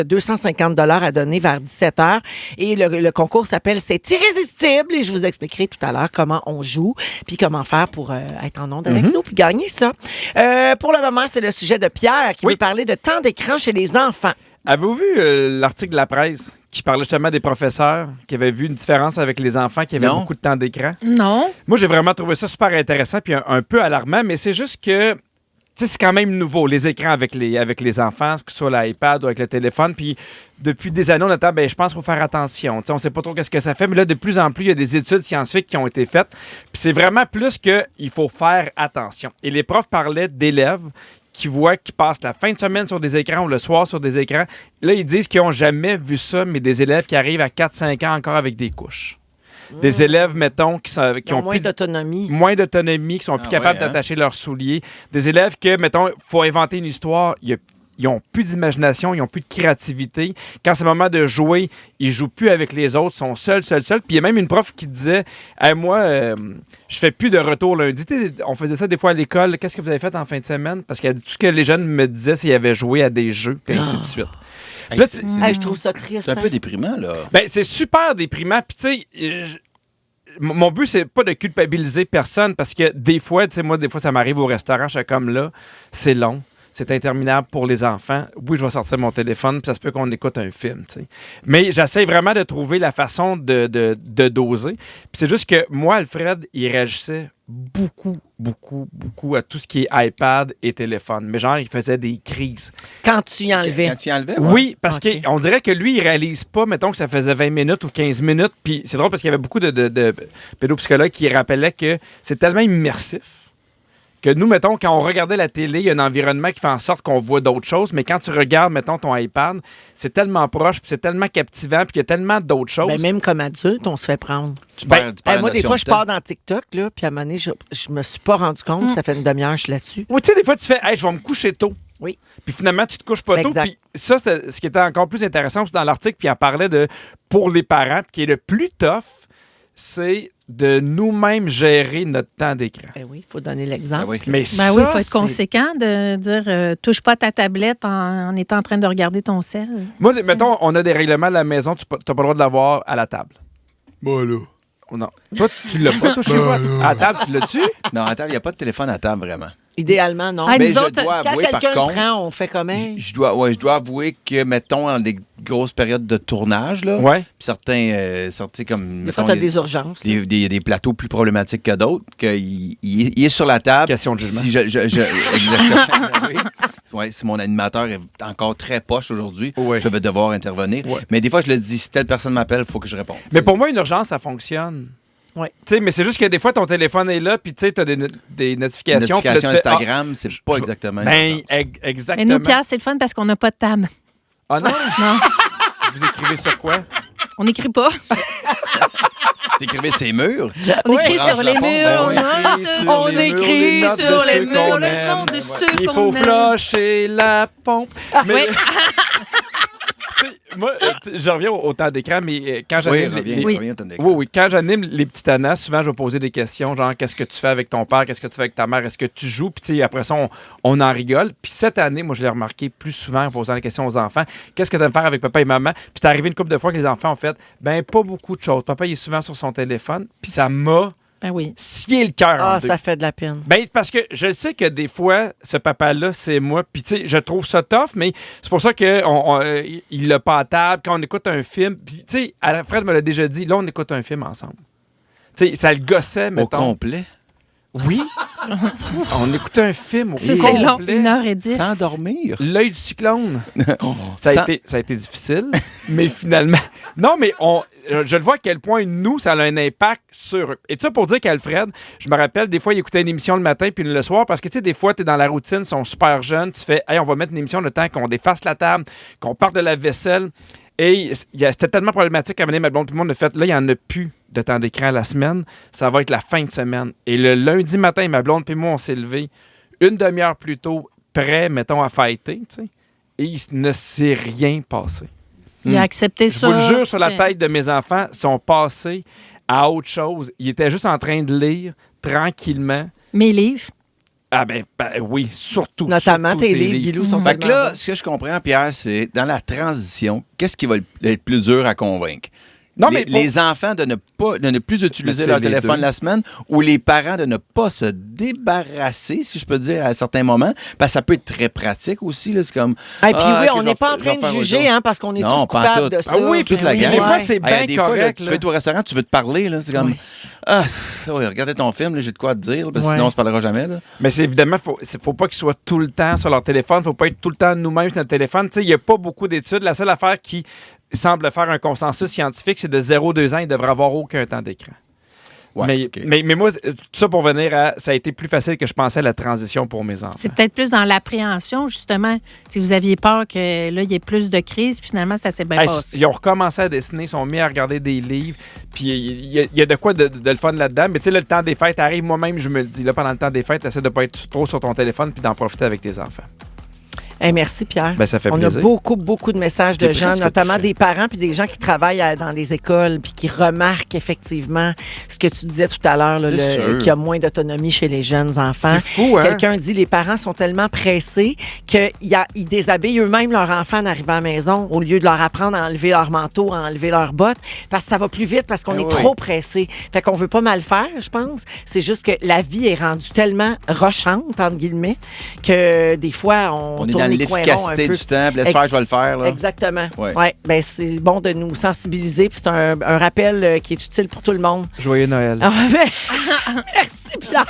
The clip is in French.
$250 à donner vers 17h. Et le concours s'appelle C'est irrésistible. Et je vous expliquerai tout à l'heure comment on joue puis comment faire pour être en onde avec nous puis gagner ça. Pour le moment, c'est le sujet de Pierre qui veut parler de temps d'écran chez les enfants. Avez-vous vu l'article de la presse qui parlait justement des professeurs qui avaient vu une différence avec les enfants qui avaient beaucoup de temps d'écran? Non. Moi, j'ai vraiment trouvé ça super intéressant puis un peu alarmant, mais c'est juste que c'est quand même nouveau, les écrans avec les enfants, que ce soit l'iPad ou avec le téléphone. Puis depuis des années, on attend, je pense qu'il faut faire attention. On ne sait pas trop qu'est-ce que ça fait, mais là, de plus en plus, il y a des études scientifiques qui ont été faites. Puis c'est vraiment plus qu'il faut faire attention. Et les profs parlaient d'élèves qui passent la fin de semaine sur des écrans ou le soir sur des écrans. Là, ils disent qu'ils n'ont jamais vu ça, mais des élèves qui arrivent à 4-5 ans encore avec des couches. Des élèves, mettons, qui ont moins d'autonomie. Moins d'autonomie, qui sont plus capables d'attacher leurs souliers. Des élèves que, mettons, il faut inventer une histoire. Ils n'ont plus d'imagination, ils n'ont plus de créativité. Quand c'est le moment de jouer, ils ne jouent plus avec les autres, ils sont seuls. Puis il y a même une prof qui disait hey, moi, je fais plus de retour lundi. On faisait ça des fois à l'école. Qu'est-ce que vous avez fait en fin de semaine? Parce que tout ce que les jeunes me disaient, c'est qu'ils avaient joué à des jeux, puis ainsi de suite. Là, je trouve ça triste. C'est un peu déprimant, là. C'est super déprimant. Puis, tu sais, mon but, c'est pas de culpabiliser personne parce que des fois, tu sais, moi, des fois, ça m'arrive au restaurant, je suis comme là, c'est long. C'est interminable pour les enfants. Oui, je vais sortir mon téléphone, puis ça se peut qu'on écoute un film, tu sais. Mais j'essaie vraiment de trouver la façon de doser. Puis c'est juste que moi, Alfred, il réagissait beaucoup à tout ce qui est iPad et téléphone. Mais genre, il faisait des crises. Quand tu y enlevais? Quand tu y enlevais, Oui, parce qu'on dirait que lui, il réalise pas, mettons que ça faisait 20 minutes ou 15 minutes. Puis c'est drôle parce qu'il y avait beaucoup de pédopsychologues qui rappelaient que c'est tellement immersif que nous, mettons, quand on regardait la télé, il y a un environnement qui fait en sorte qu'on voit d'autres choses, mais quand tu regardes, mettons, ton iPad, c'est tellement proche, puis c'est tellement captivant, puis il y a tellement d'autres choses. Même comme adulte, on se fait prendre. Tu perds moi, des la fois, notion je de temps. pars dans TikTok, là, puis à un moment donné, je me suis pas rendu compte, ça fait une demi-heure que je suis là-dessus. Oui, tu sais, des fois, tu fais hey, je vais me coucher tôt. Oui. Puis finalement, tu te couches pas tôt. Exact. Puis ça, c'était ce qui était encore plus intéressant aussi dans l'article, puis il en parlait de pour les parents, puis qui est le plus tough, c'est de nous-mêmes gérer notre temps d'écran. Oui, il faut donner l'exemple. Ah oui. Mais Oui, ça, il faut être c'est- conséquent de dire touche pas ta tablette en étant en train de regarder ton sel. Moi, mettons, on a des règlements à la maison, tu n'as pas le droit de l'avoir à la table. là. Non. Toi, tu l'as pas, toi, chez toi. À la table, tu l'as-tu? Non, à table, il n'y a pas de téléphone à table, vraiment. Idéalement, non. Ah, Mais nous je autres, dois Quand avouer, par quelqu'un le contre, prend, on fait comment? je dois avouer que, mettons, dans des grosses périodes de tournage, là, Ouais. puis certains, comme, Des fois, mettons, tu as des urgences. là. il y a des plateaux plus problématiques que d'autres, qu'il il est sur la table. Question de jugement. Si exactement. Oui. Ouais, si mon animateur est encore très poche aujourd'hui, Ouais. je vais devoir intervenir. Ouais. Mais des fois, je le dis, si telle personne m'appelle, il faut que je réponde. Mais pour moi, une urgence, ça fonctionne. Ouais. Tu sais, mais c'est juste que des fois, ton téléphone est là, puis tu sais, tu as des notifications. puis là, Notification tu fais, Instagram, c'est pas je- exactement une Ben, urgence. Mais exactement. nous, Pierre, c'est le fun parce qu'on n'a pas de table. Ah non? Non, Vous écrivez sur quoi? on n'écrit pas. T'écrivais ses murs. On écrit branche sur la les pompe, murs. ben On les murs, écrit les notes sur de les ceux murs qu'on le aime. nom de ceux Il qu'on faut aime. flusher la pompe. Mais, Oui. tu sais, moi, je reviens au temps d'écran, mais quand Oui, j'anime reviens, ton écran. Oui, quand j'anime les petits tanas, souvent, je vais poser des questions, genre, qu'est-ce que tu fais avec ton père, qu'est-ce que tu fais avec ta mère, est-ce que tu joues? Puis, tu sais, après ça, on en rigole. Puis, cette année, moi, je l'ai remarqué plus souvent en posant des questions aux enfants. Qu'est-ce que tu aimes faire avec papa et maman? Puis, c'est arrivé une couple de fois que les enfants ont fait, pas beaucoup de choses. Papa, il est souvent sur son téléphone. Puis, ça m'a Ben oui. scié le cœur en deux. Ça fait de la peine. Parce que je sais que des fois, ce papa-là, c'est moi. Puis, tu sais, je trouve ça tough, mais c'est pour ça qu'il l'a pas à table. Quand on écoute un film, puis, tu sais, Alfred me l'a déjà dit, là, on écoute un film ensemble. Tu sais, ça le gossait, Au mettons. complet. Oui. On écoutait un film au C'est long, complet. 1h10. Sans dormir. L'œil du cyclone. Oh, Ça sans- a été difficile, mais finalement... Non, mais je le vois à quel point, nous, ça a un impact sur eux. Et ça, pour dire qu'Alfred, je me rappelle, des fois, il écoutait une émission le matin puis le soir, parce que, tu sais, des fois, tu es dans la routine, ils sont super jeunes, tu fais, hey, on va mettre une émission le temps qu'on défasse la table, qu'on parte de la vaisselle. Et c'était tellement problématique à mener ma blonde. Puis moi, on a fait, là, il n'y en a plus de temps d'écran la semaine. Ça va être la fin de semaine. Et le lundi matin, ma blonde puis moi, on s'est levés une demi-heure plus tôt, prêt, mettons, à fêter, tu sais. Et il ne s'est rien passé. Il a accepté Je ça. vous le jure, sur la C'était- tête de mes enfants, ils sont passés à autre chose. Ils étaient juste en train de lire tranquillement. Mes livres. Ah ben oui, surtout. Notamment surtout tes livres, Guilou, sont Fait que tellement là, bons. ce que je comprends, Pierre, c'est dans la transition, qu'est-ce qui va être plus dur à convaincre? Non, mais les enfants de ne plus utiliser c'est leur les téléphone deux. la semaine ou les parents de ne pas se débarrasser, si je peux dire, à certains moments, parce que ça peut être très pratique aussi. Là, c'est comme. Et puis oui, ok, on je n'est vais pas en faire- je vais train de faire autre juger, chose. hein, parce qu'on est Non, tous pas en coupables tout. de ça. Ah oui, puis toute la des gang. fois, c'est bien des fois, là, correct. tu là. vas être au restaurant, tu veux te parler. Là, c'est comme. Oui. Ah, oui, regardez ton film, là, j'ai de quoi te dire, parce que Ouais. sinon on se parlera jamais. Là. Mais c'est évidemment, faut pas qu'ils soient tout le temps sur leur téléphone. Faut pas être tout le temps nous-mêmes sur notre téléphone. Tu sais, il n'y a pas beaucoup d'études. La seule affaire qui semble faire un consensus scientifique, c'est de 0-2 ans, ils ne devraient avoir aucun temps d'écran. Ouais, OK. mais moi, tout ça pour venir à... Ça a été plus facile que je pensais la transition pour mes enfants. C'est peut-être plus dans l'appréhension, justement. Si vous aviez peur que là, il y ait plus de crises, puis finalement, ça s'est bien Hey, passé. ils ont recommencé à dessiner, ils sont mis à regarder des livres, puis il y a de quoi de le fun là-dedans. Mais tu sais, là, le temps des fêtes arrive, moi-même, je me le dis, là, pendant le temps des fêtes, essaie de ne pas être trop sur ton téléphone puis d'en profiter avec tes enfants. Hey, merci, Pierre. Ben, ça fait On plaisir. a beaucoup de messages de T'es gens, presque notamment touché. des parents puis des gens qui travaillent dans les écoles puis qui remarquent effectivement ce que tu disais tout à l'heure, là, C'est sûr. qu'il y a moins d'autonomie chez les jeunes enfants. C'est fou, hein? Quelqu'un dit les parents sont tellement pressés qu'ils déshabillent eux-mêmes leur enfant en arrivant à la maison au lieu de leur apprendre à enlever leur manteau, à enlever leurs bottes, parce que ça va plus vite, parce qu'on Eh est oui. trop pressés. Fait qu'on veut pas mal faire, je pense. C'est juste que la vie est rendue tellement rochante, entre guillemets, que des fois, on On est tourne dans les coins ronds un l'efficacité peu. du temps. puis Laisse faire, je vais le faire. Là. Exactement. Ouais. Ouais. Ben, c'est bon de nous sensibiliser. Puis c'est un rappel qui est utile pour tout le monde. Joyeux Noël. Ah, ben, merci, Pierre.